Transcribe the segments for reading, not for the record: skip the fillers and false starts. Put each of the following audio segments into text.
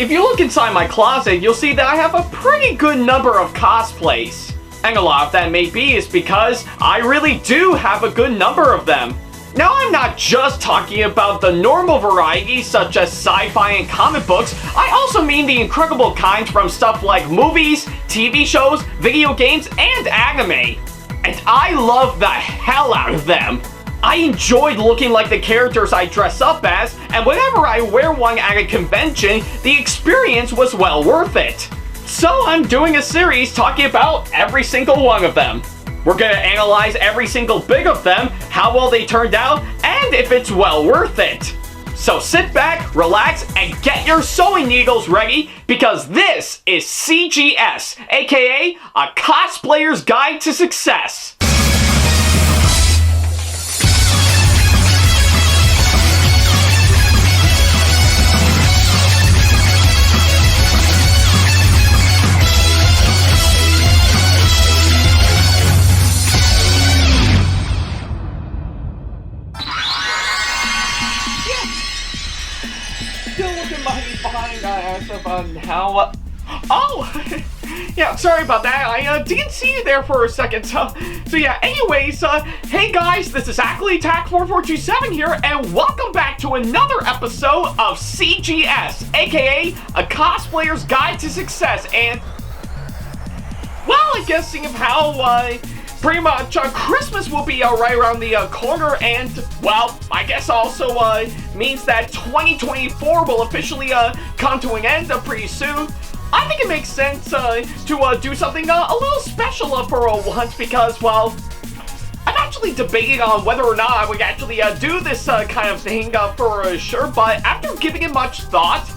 If you look inside my closet, you'll see that I have a pretty good number of cosplays. And a lot of that may be is because I really do have a good number of them. Now, I'm not just talking about the normal variety such as sci-fi and comic books. I also mean the incredible kinds from stuff like movies, TV shows, video games, and anime. And I love the hell out of them. I enjoyed looking like the characters I dress up as, and whenever I wear one at a convention, the experience was well worth it. So I'm doing a series talking about every single one of them. We're gonna analyze every single bit of them, how well they turned out, and if it's well worth it. So sit back, relax, and get your sewing needles ready, because this is CGS, aka a Cosplayer's Guide to Success. How, oh, yeah, sorry about that. I didn't see you there for a second. So yeah, anyways, hey guys, this is Ackley, SamAttack4427 here, and welcome back to another episode of CGS, aka a Cosplayer's Guide to Success. And, well, I guess seeing of how, pretty much Christmas will be right around the corner, and, well, I guess also means that 2024 will officially come to an end pretty soon. I think it makes sense to do something a little special for once, because, well, I'm actually debating on whether or not I would actually do this kind of thing for sure, but after giving it much thought,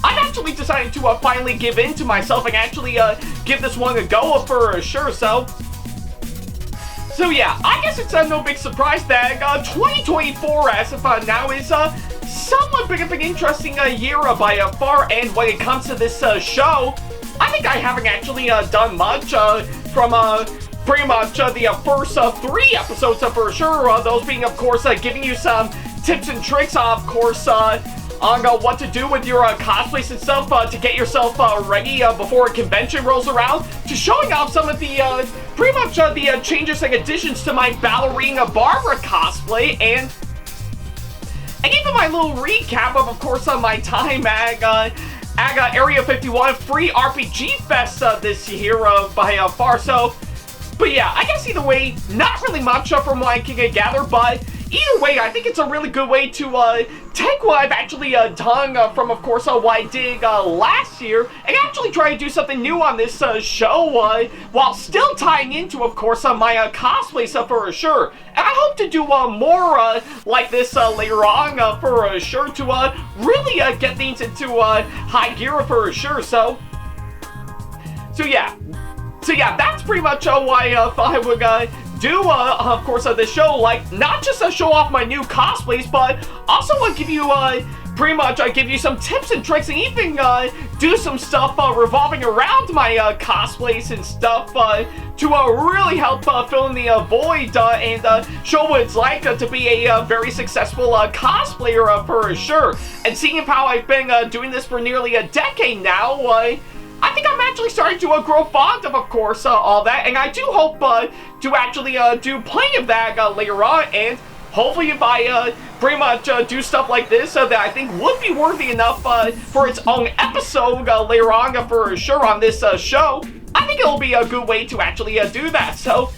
I've actually decided to finally give in to myself and actually give this one a go for sure. So yeah, I guess it's no big surprise that 2024 as of now is somewhat big of an interesting year by far, and when it comes to this show, I think I haven't actually done much from pretty much the first 3 episodes for sure, those being of course giving you some tips and tricks of course on what to do with your cosplays and stuff to get yourself ready before a convention rolls around, to showing off some of the pretty much the changes and additions to my ballerina Barbara cosplay, and even my little recap of course my time at Area 51 Free RPG Fest this year by far. So, but yeah, I guess either way, not really much from what I can gather, but either way, I think it's a really good way to take what I've actually done from, of course, what I did last year, and actually try to do something new on this show, while still tying into, of course, my cosplay stuff for sure. And I hope to do more like this later on for sure, to really get things into high gear for sure. So yeah, that's pretty much what I thought I would do, of course, this show, like, not just show off my new cosplays, but also give you, pretty much, give you some tips and tricks, and even, do some stuff, revolving around my, cosplays and stuff, to, really help, fill in the, void, and, show what it's like, to be a, very successful, cosplayer, for sure. And seeing how I've been, doing this for nearly a decade now, I think I'm actually starting to grow fond of course, all that, and I do hope to actually do plenty of that later on, and hopefully if I pretty much do stuff like this that I think would be worthy enough for its own episode later on for sure on this show, I think it'll be a good way to actually do that. So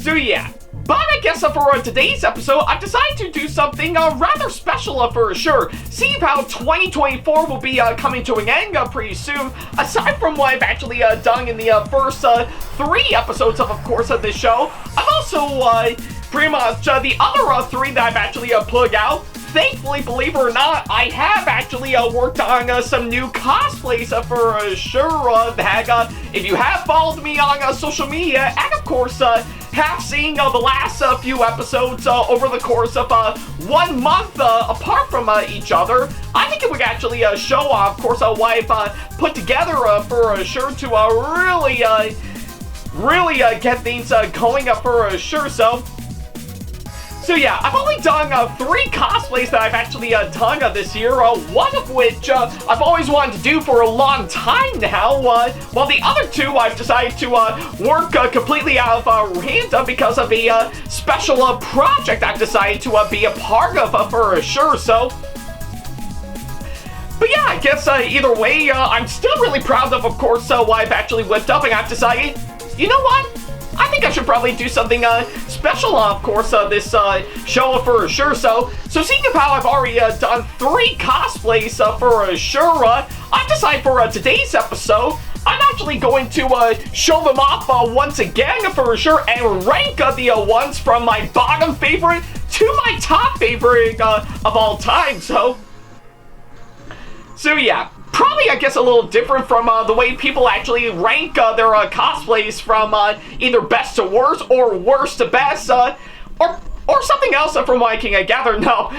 yeah. But I guess for today's episode, I've decided to do something rather special for sure. Seeing how 2024 will be coming to an end pretty soon, aside from what I've actually done in the first 3 episodes of course, of this show, I've also pretty much the other 3 that I've actually put out. Thankfully, believe it or not, I have actually worked on some new cosplays for sure. That if you have followed me on social media, and of course have seen the last few episodes over the course of 1 month apart from each other, I think it would actually show off, of course, what I've put together for sure to really get things going for sure. So yeah, I've only done 3 cosplays that I've actually done this year, one of which I've always wanted to do for a long time now, while the other 2 I've decided to work completely out of random because of a special project I've decided to be a part of for sure, so... But yeah, I guess either way, I'm still really proud of course, what I've actually whipped up, and I've decided, you know what? I think I should probably do something special, of course, this show for sure. So seeing as how I've already done 3 cosplays for sure, I've decided for today's episode, I'm actually going to show them off once again for sure, and rank the ones from my bottom favorite to my top favorite of all time. So yeah. Probably, I guess, a little different from the way people actually rank their cosplays from either best to worst or worst to best, or something else from what I can gather. No.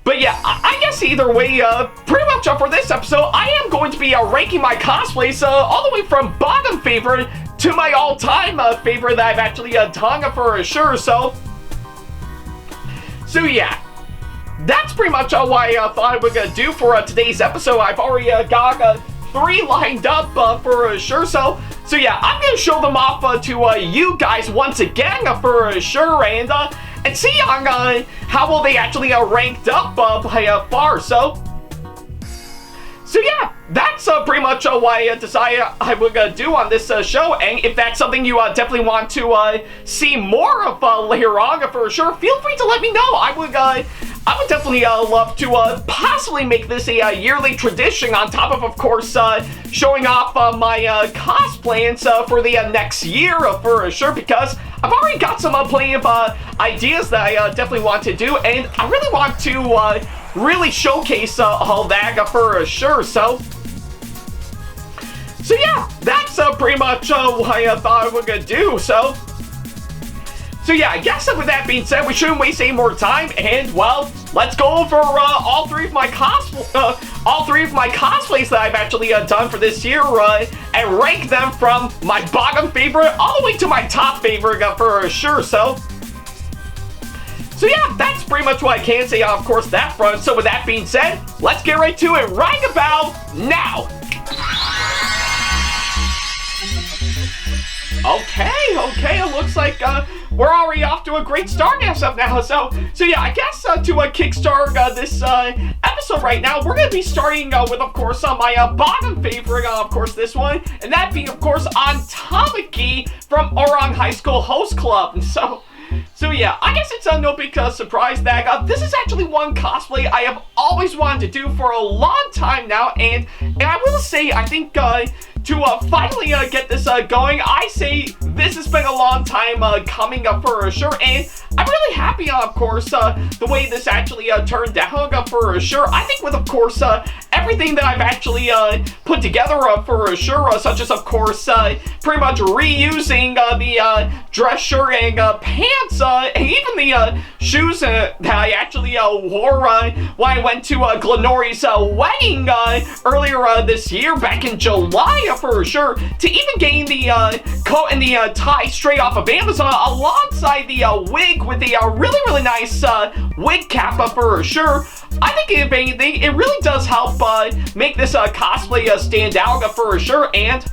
But yeah, I guess either way, pretty much for this episode, I am going to be ranking my cosplays all the way from bottom favorite to my all-time favorite that I've actually done for sure. So yeah. That's pretty much what I thought I was going to do for today's episode. I've already got 3 lined up for sure. So yeah, I'm going to show them off to you guys once again for sure, and see on how well they actually ranked up by far. So yeah, that's pretty much what I decided I would do on this show, and if that's something you definitely want to see more of later on for sure, feel free to let me know. I would definitely love to possibly make this a yearly tradition on top of course, showing off my cosplays for the next year for sure, because I've already got some plenty of ideas that I definitely want to do, and I really want to really showcase all that for sure. So yeah, that's pretty much what I thought I was gonna do. So yeah, I guess with that being said, we shouldn't waste any more time, and well, let's go over all 3 of my cosplays that I've actually done for this year, and rank them from my bottom favorite all the way to my top favorite for sure. So yeah, that's pretty much what I can say on, of course, that front. So with that being said, let's get right to it right about now. Okay, it looks like we're already off to a great start as of now. So yeah, I guess to kickstart this episode right now, we're going to be starting with, of course, my bottom favorite, of course, this one, and that being, of course, on Tamaki from Ouran High School Host Club. So yeah, I guess it's no big surprise that this is actually one cosplay I have always wanted to do for a long time now, and I will say, I think to finally get this going, I say this has been a long time coming up for sure, and I'm really happy, of course, the way this actually turned out for sure. I think with, of course, everything that I've actually put together for sure, such as, of course, pretty much reusing the dress shirt and pants, and even the shoes that I actually wore when I went to Glenori's wedding earlier this year, back in July for sure, to even getting the coat and the tie straight off of Amazon alongside the wig with the really nice wig cap for sure. I think if anything, it really does help make this cosplay stand out for sure, and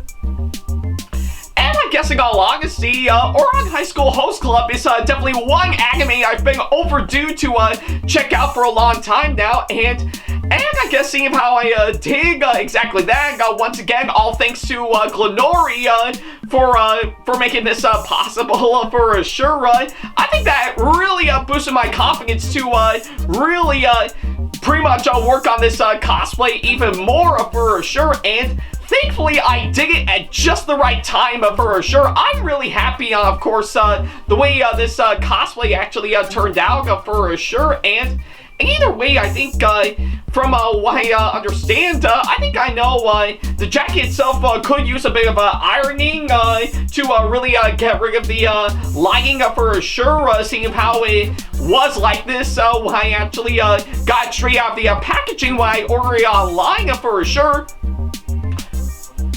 I guess in all honesty, Ouran High School Host Club is definitely one anime I've been overdue to check out for a long time now, and I guess seeing how I dig exactly that, once again, all thanks to Glenori for making this possible for sure. I think that really boosted my confidence to really pretty much work on this cosplay even more for sure, and thankfully, I did it at just the right time for sure. I'm really happy, of course, the way this cosplay actually turned out for sure, and either way, I think from what I understand, I think I know the jacket itself could use a bit of ironing to really get rid of the lining for sure, seeing how it was like this when I actually got it straight out of the packaging when I ordered it online for sure.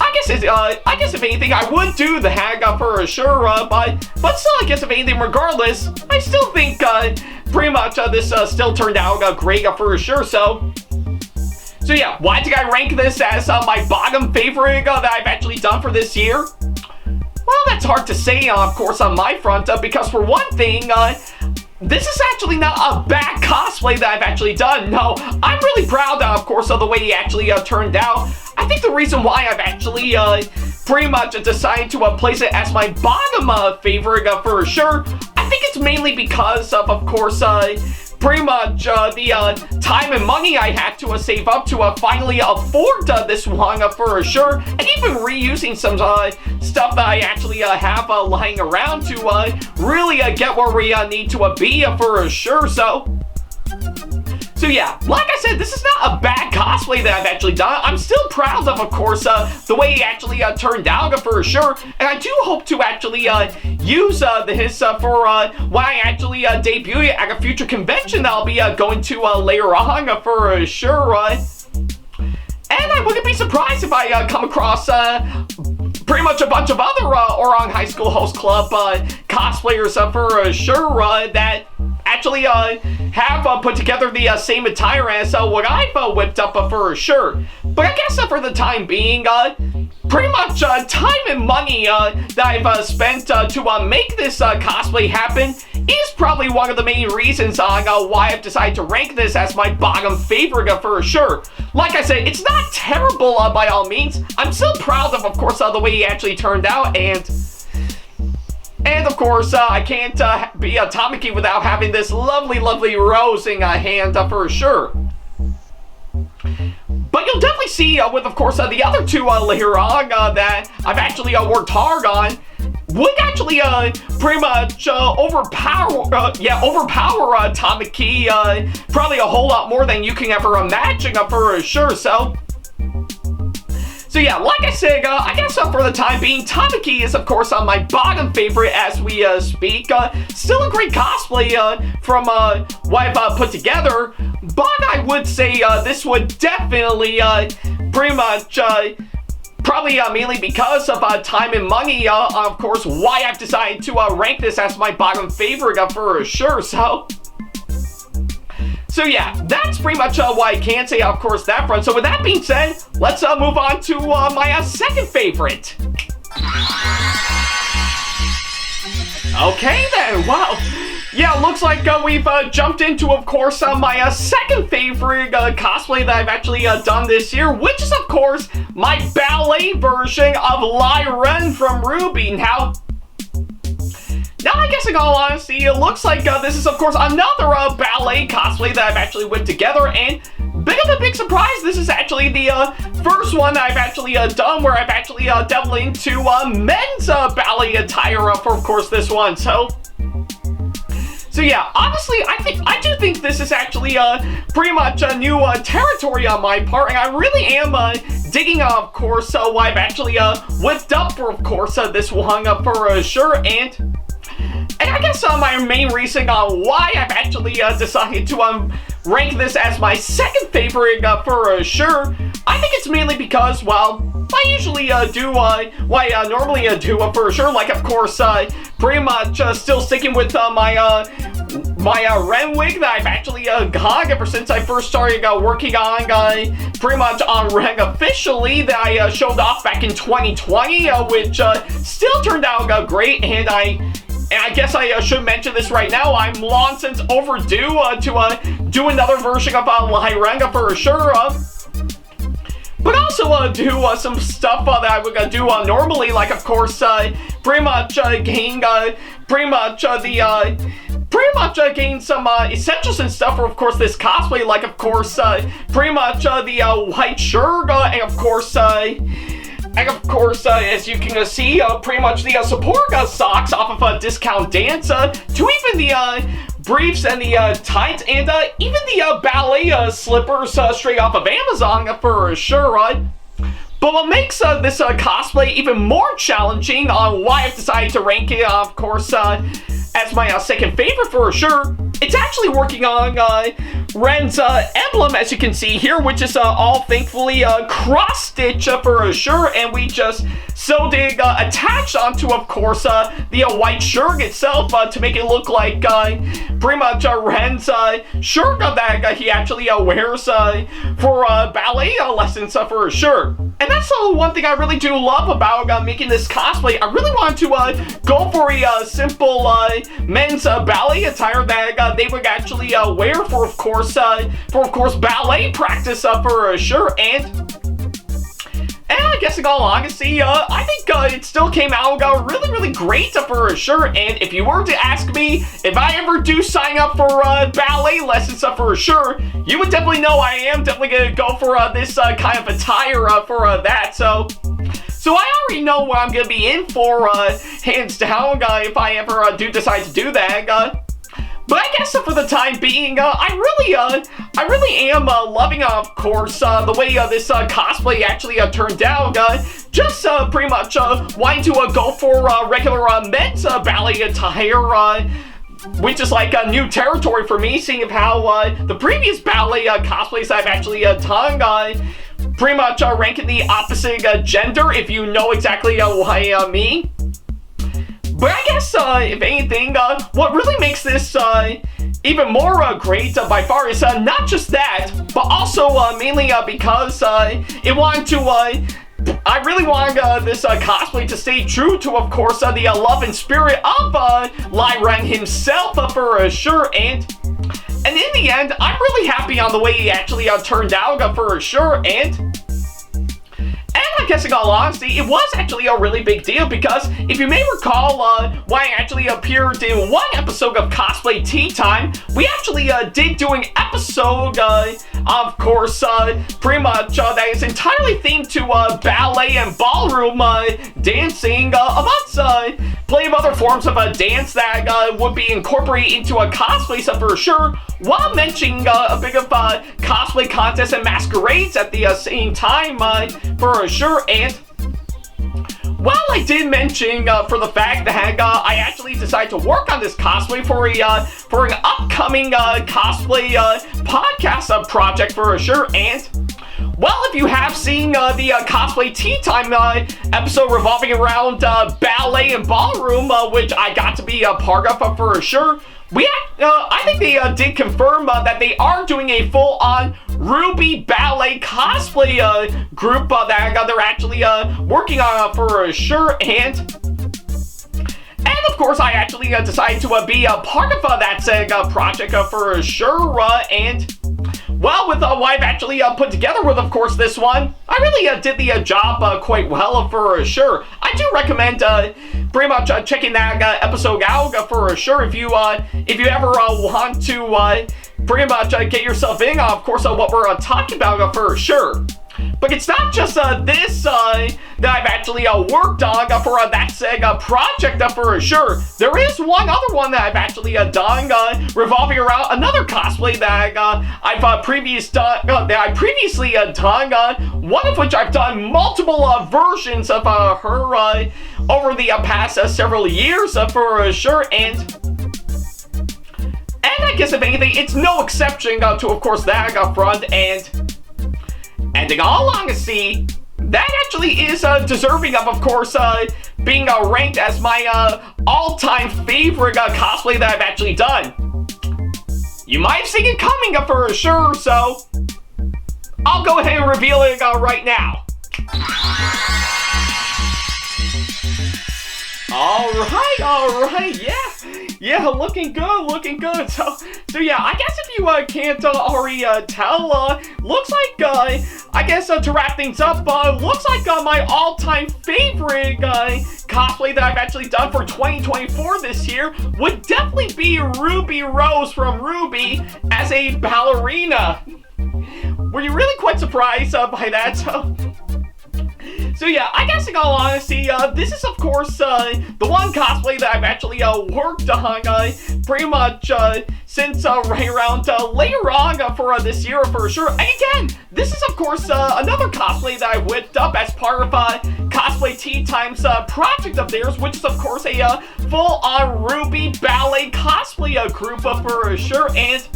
I I guess if anything, I would do the hag for sure, but still, I guess if anything, regardless, I still think pretty much this still turned out great for sure. So yeah, why did I rank this as my bottom favorite that I've actually done for this year? Well, that's hard to say, of course, on my front, because for one thing, this is actually not a bad cosplay that I've actually done. No, I'm really proud, of course, of the way he actually turned out. I think the reason why I've actually pretty much decided to place it as my bottom favorite for sure, I think it's mainly because of course, pretty much the time and money I had to save up to finally afford this one for sure, and even reusing some stuff that I actually have lying around to really get where we need to be for sure. So yeah, like I said, this is not a bad cosplay that I've actually done. I'm still proud of course, the way he actually turned out for sure. And I do hope to actually use this for when I actually debut it at a future convention that I'll be going to later on for sure. And I wouldn't be surprised if I come across pretty much a bunch of other Ouran High School Host Club cosplayers for sure that actually have put together the same attire as what I've whipped up for sure. But I guess for the time being, pretty much time and money that I've spent to make this cosplay happen is probably one of the main reasons on why I've decided to rank this as my bottom favorite for sure. Like I said, it's not terrible by all means. I'm still proud of course, the way he actually turned out, and of course, I can't be a Tamaki without having this lovely, lovely rosing hand for sure. But you'll definitely see with, of course, the other two later on that I've actually worked hard on would actually pretty much overpower Tamaki probably a whole lot more than you can ever imagine for sure. So yeah, like I said, I guess for the time being, Tamaki is of course my bottom favorite as we speak. Still a great cosplay from what I've put together, but I would say this would definitely pretty much probably mainly because of time and money, of course, why I've decided to rank this as my bottom favorite for sure. So yeah, that's pretty much what I can say, of course, that front. So with that being said, let's move on to my second favorite. Okay then, wow. Yeah, looks like we've jumped into, of course, my second favorite cosplay that I've actually done this year, which is, of course, my ballet version of Ouran from RWBY. Now, I guess in all honesty, it looks like this is, of course, another ballet cosplay that I've actually whipped together, and big surprise, this is actually the first one that I've actually done where I've actually delved into men's ballet attire for, of course, this one. So yeah, honestly, I do think this is actually pretty much a new territory on my part, and I really am digging, of course, what I've actually whipped up for, of course, this one for sure, and I guess my main reason on why I've actually decided to rank this as my second favorite for sure, I think it's mainly because, well, I usually do what I normally do for sure, like, of course, pretty much still sticking with my Ren wig that I've actually got ever since I first started working on pretty much on Ren officially, that I showed off back in 2020, which still turned out great, and I guess I should mention this right now, I'm long since overdue to do another version of Ouran for sure, but also do some stuff that I would do normally, like, of course, pretty much gain gain some essentials and stuff for, of course, this cosplay, like, of course, pretty much the white shirt, and of course, as you can see, pretty much the support socks off of Discount Dance, to even the briefs and the tights, and even the ballet slippers straight off of Amazon for sure. But what makes this cosplay even more challenging on why I've decided to rank it, of course, as my second favorite for sure, it's actually working on Ren's emblem, as you can see here, which is all thankfully cross-stitch for sure, and we just sewed it attached onto, of course, the white shirt itself to make it look like pretty much Ren's shirt that he actually wears for ballet lessons for sure. And that's one thing I really do love about making this cosplay. I really want to go for a simple men's ballet attire that they would actually wear for, of course, ballet practice for sure. And I guess in all honesty, I think it still came out really great for sure. And if you were to ask me if I ever do sign up for ballet lessons for sure, you would definitely know I am definitely gonna go for this kind of attire for that. So I already know what I'm gonna be in for, hands down, if I ever do decide to do that. But I guess for the time being, I really am loving, of course, the way this cosplay actually turned out. Just pretty much wanting to go for regular men's ballet attire, which is like a new territory for me, seeing of how the previous ballet cosplays I've actually done pretty much rank in the opposite gender, if you know exactly what I mean. But I guess, if anything, what really makes this even more great by far is not just that, but also mainly because it wanted to, I really want this cosplay to stay true to, of course, the love and spirit of Ouran himself for sure. And in the end, I'm really happy on the way he actually turned out for sure. And I guess in all honesty, it was actually a really big deal because if you may recall, when I actually appeared in one episode of Cosplay Tea Time, we actually did do an episode, of course, pretty much that is entirely themed to ballet and ballroom dancing, amongst plenty of other forms of dance that would be incorporated into a cosplay for sure, while mentioning a bit of cosplay contests and masquerades at the same time for sure. And while I did mention for the fact that I actually decided to work on this cosplay for an upcoming cosplay podcast project for sure. And well, if you have seen the Cosplay Tea Time episode revolving around ballet and ballroom, which I got to be a part of for sure, I think they did confirm that they are doing a full-on RWBY ballet cosplay group that they're actually working on for sure. And of course, I actually decided to be a part of that project for sure. And well, with what I've actually put together with, of course, this one, I really did the job quite well for sure. I do recommend pretty much checking that episode out for sure if you ever want to pretty much get yourself in, of course, what we're talking about for sure. But it's not just this that I've actually worked on for that project for sure. There is one other one that I've actually done revolving around another cosplay that I previously done. One of which I've done multiple versions of her over the past several years for sure. And I guess if anything, it's no exception to, of course, that front. And in all honesty, that actually is deserving of course, being ranked as my all-time favorite cosplay that I've actually done. You might have seen it coming for sure, so I'll go ahead and reveal it right now. Alright, yeah, looking good. So yeah, I guess if you can't already tell, looks like, I guess to wrap things up, looks like my all-time favorite cosplay that I've actually done for 2024 this year would definitely be Ruby Rose from RWBY as a ballerina. Were you really quite surprised by that? So yeah, I guess in all honesty, this is of course the one cosplay that I've actually worked on pretty much since right around later on for this year for sure. And again, this is of course another cosplay that I whipped up as part of Cosplay Tea Time's project of theirs, which is of course a full-on RWBY ballet cosplay group for sure. And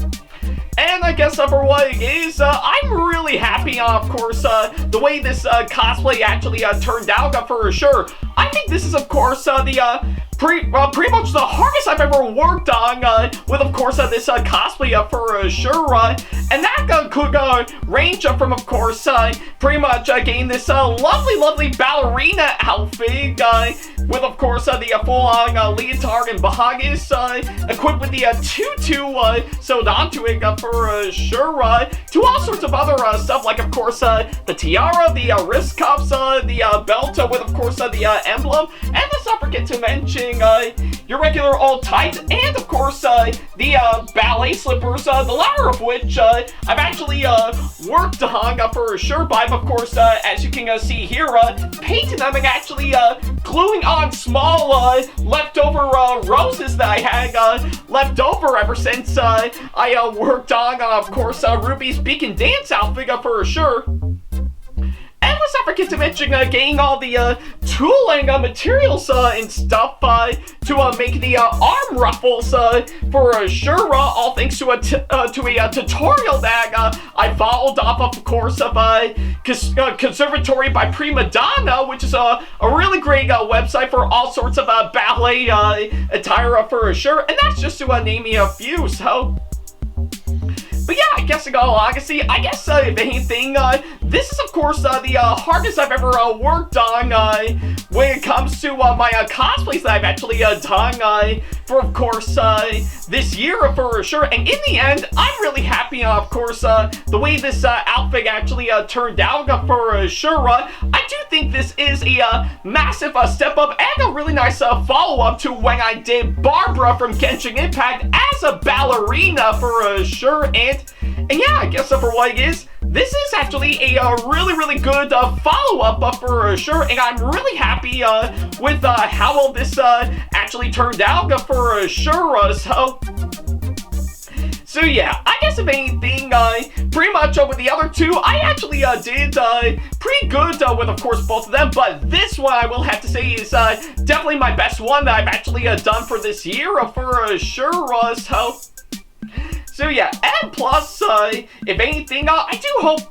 And I guess for what it is, I'm really happy, of course, the way this cosplay actually turned out for sure. I think this is, of course, the pretty much the hardest I've ever worked on with, of course, this cosplay for sure. And that could range from, of course, pretty much getting this lovely ballerina outfit with, of course, the full-on leotard and bahagis equipped with the tutu sewed onto it for sure, to all sorts of other stuff like, of course, the tiara, the wrist cuffs, the belt with, of course, the emblem, and let's not forget to mention your regular old tights, and of course the ballet slippers, the latter of which I've actually worked on for sure, but of course, as you can see here, painting them and actually gluing on small leftover roses that I had left over ever since I worked on, of course, RWBY's Beacon Dance outfit for sure. And let's not forget to mention getting all the tooling materials and stuff to make the arm ruffles for sure, all thanks to a tutorial that I followed off, of course, of Conservatory by Prima Donna, which is a really great website for all sorts of ballet attire for sure, and that's just to name me a few, so... But yeah, I guess in all honesty, I guess if anything, this is of course the hardest I've ever worked on when it comes to my cosplays that I've actually done for, of course, this year for sure. And in the end, I'm really happy, of course, the way this outfit actually turned out for sure. I do think this is a massive step up and a really nice follow-up to when I did Barbara from Genshin Impact as a ballerina for sure. And yeah, I guess for what it is, this is actually a really good follow-up for sure, and I'm really happy with how well this actually turned out for sure. So yeah, I guess if anything, pretty much with the other two, I actually did pretty good with, of course, both of them, but this one I will have to say is definitely my best one that I've actually done for this year for sure. So yeah, and plus, if anything, I do hope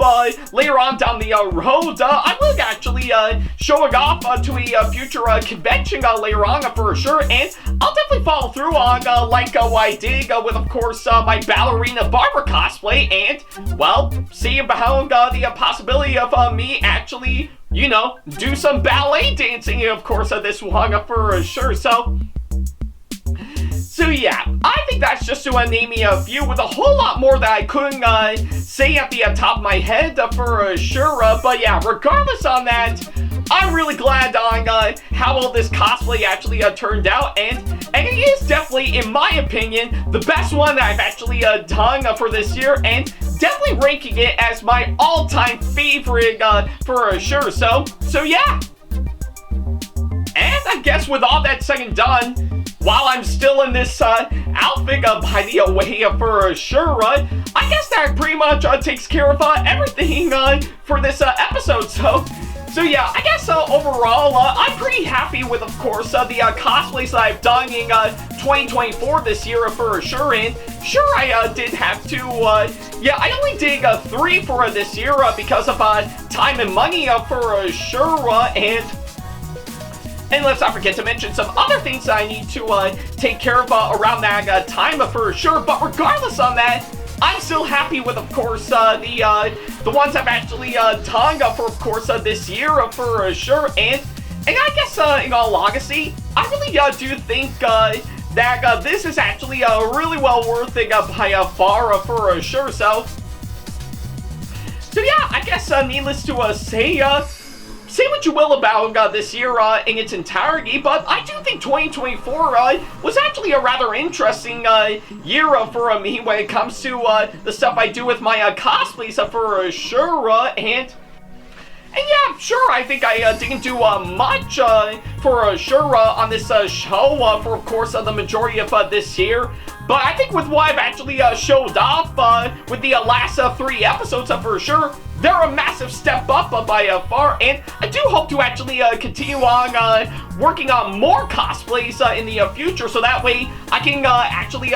later on down the road, I will actually show it off to a future convention later on for sure, and I'll definitely follow through on like what I did with, of course, my ballerina Barbara cosplay, and, well, see about the possibility of me actually, you know, do some ballet dancing, of course, this one for sure, So yeah, I think that's just to name me a few, with a whole lot more that I couldn't say at the top of my head for sure. But yeah, regardless on that, I'm really glad on how well this cosplay actually turned out, and it is definitely, in my opinion, the best one that I've actually done for this year, and definitely ranking it as my all-time favorite for sure. So yeah. And I guess with all that said and done, while I'm still in this outfit, by the way, for sure, I guess that pretty much takes care of everything for this episode. So yeah, I guess overall, I'm pretty happy with, of course, the cosplays that I've done in 2024 this year for sure. And sure, I did have to, yeah, I only did 3 for this year because of time and money for sure. And let's not forget to mention some other things that I need to take care of around that time for sure. But regardless on that, I'm still happy with, of course, the ones I've actually done for, of course, this year for sure. And I guess, in all honesty, I really do think that this is actually really well worth it by far for sure. So yeah, I guess needless to say what you will about this year in its entirety, but I do think 2024 was actually a rather interesting year for me when it comes to the stuff I do with my cosplays for sure, and yeah, sure, I think I didn't do much for sure on this show for, of course, the majority of this year. But I think with what I've actually showed off with the last 3 episodes for sure, they're a massive step up by far, and I do hope to actually continue on working on more cosplays in the future, so that way I can actually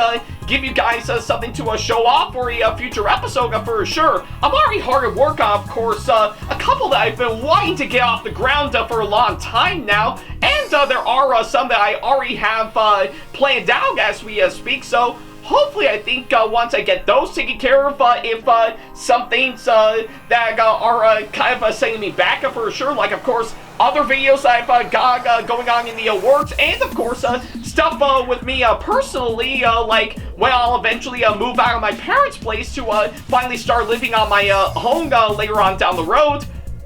give you guys something to show off for a future episode for sure. I'm already hard at work on, of course, a couple that I've been wanting to get off the ground for a long time now, and there are some that I already have planned out as we speak, so hopefully, I think once I get those taken care of, if some things that are kind of sending me back for sure, like of course other videos I've got going on in the works, and of course stuff with me personally, like when I'll eventually move out of my parents' place to finally start living on my home later on down the road.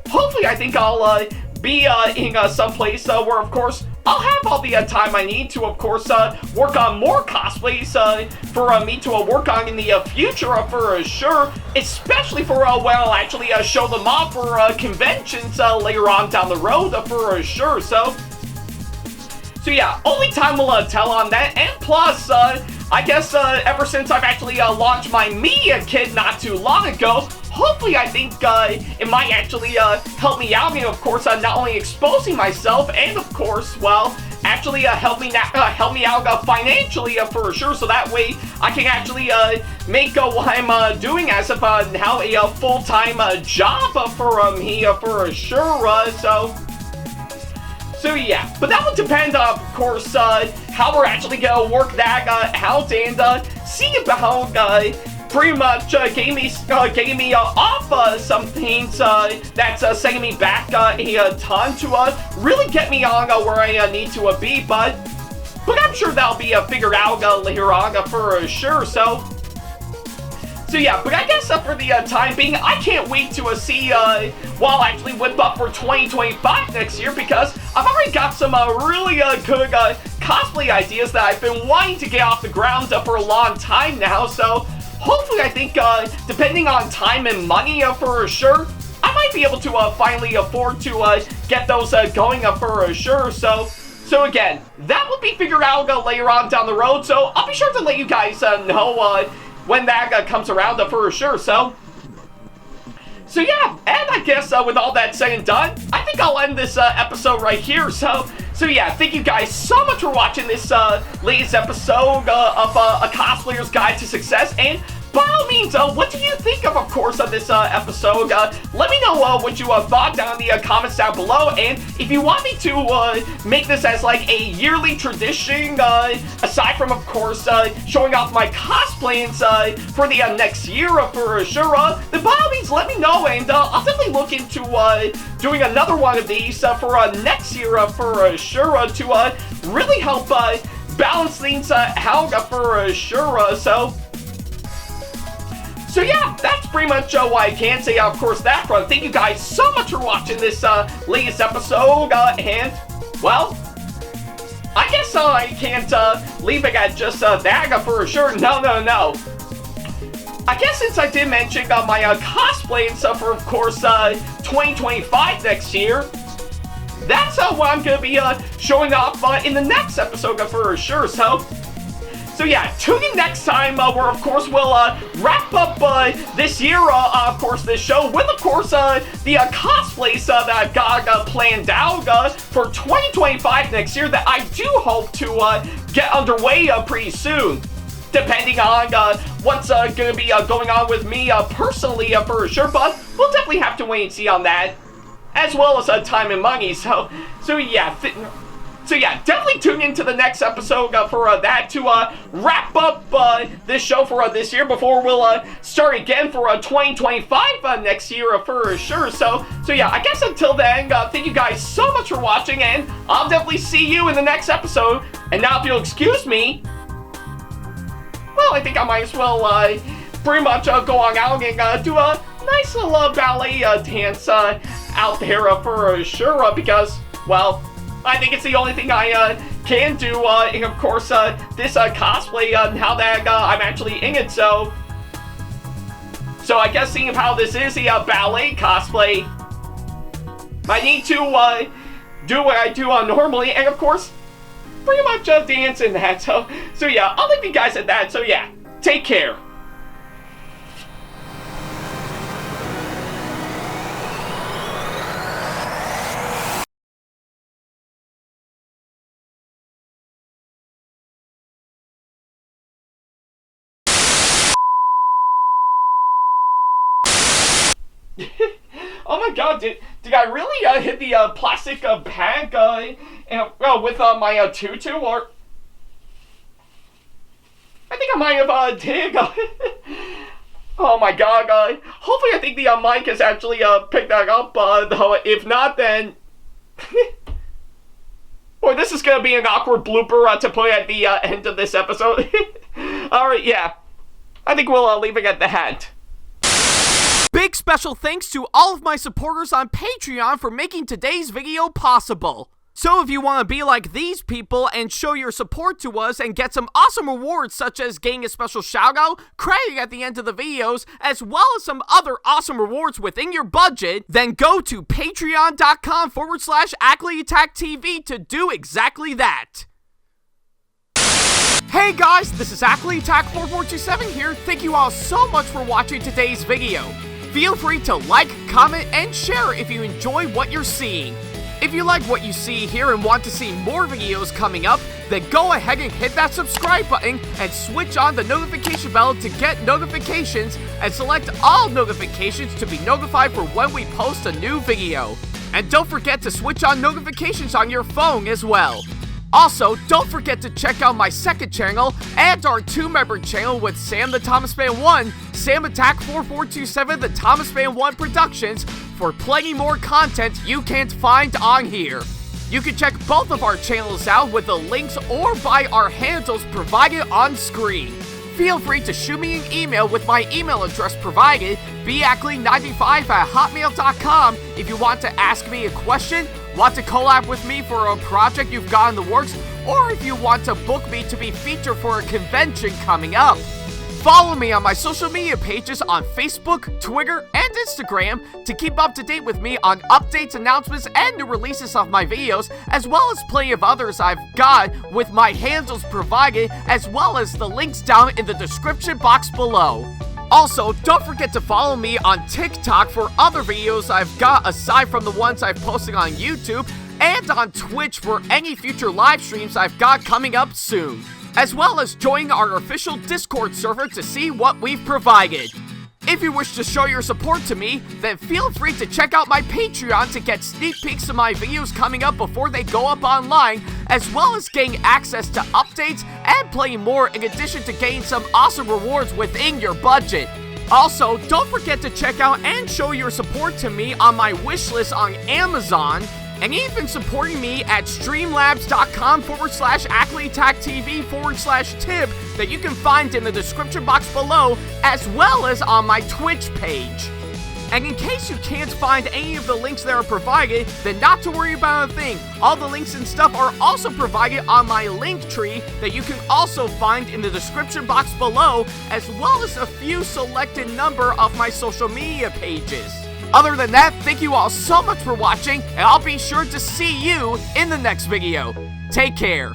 Hopefully, I think I'll be in some place where, of course, I'll have all the time I need to, of course, work on more cosplays for me to work on in the future for sure, especially for when I'll actually show them off for conventions later on down the road for sure. So yeah, only time will tell on that, and plus, I guess ever since I've actually launched my media kit not too long ago, hopefully I think it might actually help me out, and of course not only exposing myself, and of course, well, actually help me out financially for sure, so that way I can actually make what I'm doing as of now a full-time job for me for sure. So yeah, but that would depend, of course, how we're actually gonna work that out, and see about pretty much getting me off some things that's sending me back a ton to really get me on where I need to be, but I'm sure that'll be figured out later on for sure. So yeah, but I guess for the time being, I can't wait to see what I'll actually whip up for 2025 next year, because I've already got some really good cosplay ideas that I've been wanting to get off the ground for a long time now, so hopefully I think, depending on time and money for sure, I might be able to finally afford to get those going for sure. So again, that will be figured out later on down the road, so I'll be sure to let you guys know when that comes around for sure. So yeah, and I guess with all that said and done, I think I'll end this episode right here. So yeah, thank you guys so much for watching this latest episode of A Cosplayer's Guide to Success, and by all means, what do you think of course, of this episode? Let me know what you thought down in the comments down below, and if you want me to make this as like a yearly tradition, aside from, of course, showing off my cosplays for the next year for sure, then by all means, let me know, and I'll definitely look into doing another one of these for next year for sure, to really help balance things out for sure. So yeah, that's pretty much what I can say, of course, that front. Thank you guys so much for watching this latest episode, and, well, I guess I can't leave it at just that for sure. No. I guess since I did mention my cosplay and stuff for, of course, 2025 next year, that's what I'm going to be showing off in the next episode for sure. So yeah, tune in next time where, of course, we'll wrap up this year, of course, this show with, of course, the cosplays that I've got planned out for 2025 next year that I do hope to get underway pretty soon, depending on what's going to be going on with me personally for sure, but we'll definitely have to wait and see on that, as well as time and money. So yeah, definitely tune into the next episode for that to wrap up this show for this year before we'll start again for 2025 next year for sure. So yeah, I guess until then, thank you guys so much for watching, and I'll definitely see you in the next episode. And now, if you'll excuse me, well, I think I might as well pretty much go on out and do a nice little ballet dance out there for sure, because, well, I think it's the only thing I can do, and of course, this cosplay, now that I'm actually in it, so I guess seeing how this is a ballet cosplay, I need to do what I do normally, and of course, pretty much dance in that. So yeah, I'll leave you guys at that. So yeah, take care. Oh my god, did I really hit the plastic bag with my tutu, or I think I might have did. Oh my god, hopefully I think the mic has actually picked that up, though if not, then or this is gonna be an awkward blooper to put at the end of this episode. Alright, yeah, I think we'll leave it at that. Big special thanks to all of my supporters on Patreon for making today's video possible. So if you want to be like these people and show your support to us and get some awesome rewards such as getting a special shoutout, credit at the end of the videos, as well as some other awesome rewards within your budget, then go to patreon.com/AckleyAttack.tv to do exactly that. Hey guys, this is AckleyAttack4427 here. Thank you all so much for watching today's video. Feel free to like, comment, and share if you enjoy what you're seeing. If you like what you see here and want to see more videos coming up, then go ahead and hit that subscribe button and switch on the notification bell to get notifications and select all notifications to be notified for when we post a new video. And don't forget to switch on notifications on your phone as well. Also, don't forget to check out my second channel and our 2-member channel with Sam the Thomas Fan 1, SamAttack4427TheThomasFan1 Productions for plenty more content you can't find on here. You can check both of our channels out with the links or by our handles provided on screen. Feel free to shoot me an email with my email address provided, backley95@hotmail.com, if you want to ask me a question, want to collab with me for a project you've got in the works, or if you want to book me to be featured for a convention coming up. Follow me on my social media pages on Facebook, Twitter, and Instagram to keep up to date with me on updates, announcements, and new releases of my videos, as well as plenty of others I've got with my handles provided, as well as the links down in the description box below. Also, don't forget to follow me on TikTok for other videos I've got aside from the ones I've posted on YouTube, and on Twitch for any future live streams I've got coming up soon, as well as join our official Discord server to see what we've provided. If you wish to show your support to me, then feel free to check out my Patreon to get sneak peeks of my videos coming up before they go up online, as well as getting access to updates and playing more in addition to getting some awesome rewards within your budget. Also, don't forget to check out and show your support to me on my wishlist on Amazon, and even supporting me at streamlabs.com/AckleyAttack.tv/tip that you can find in the description box below, as well as on my Twitch page. And in case you can't find any of the links that are provided, then not to worry about a thing. All the links and stuff are also provided on my link tree that you can also find in the description box below, as well as a few selected number of my social media pages. Other than that, thank you all so much for watching, and I'll be sure to see you in the next video. Take care.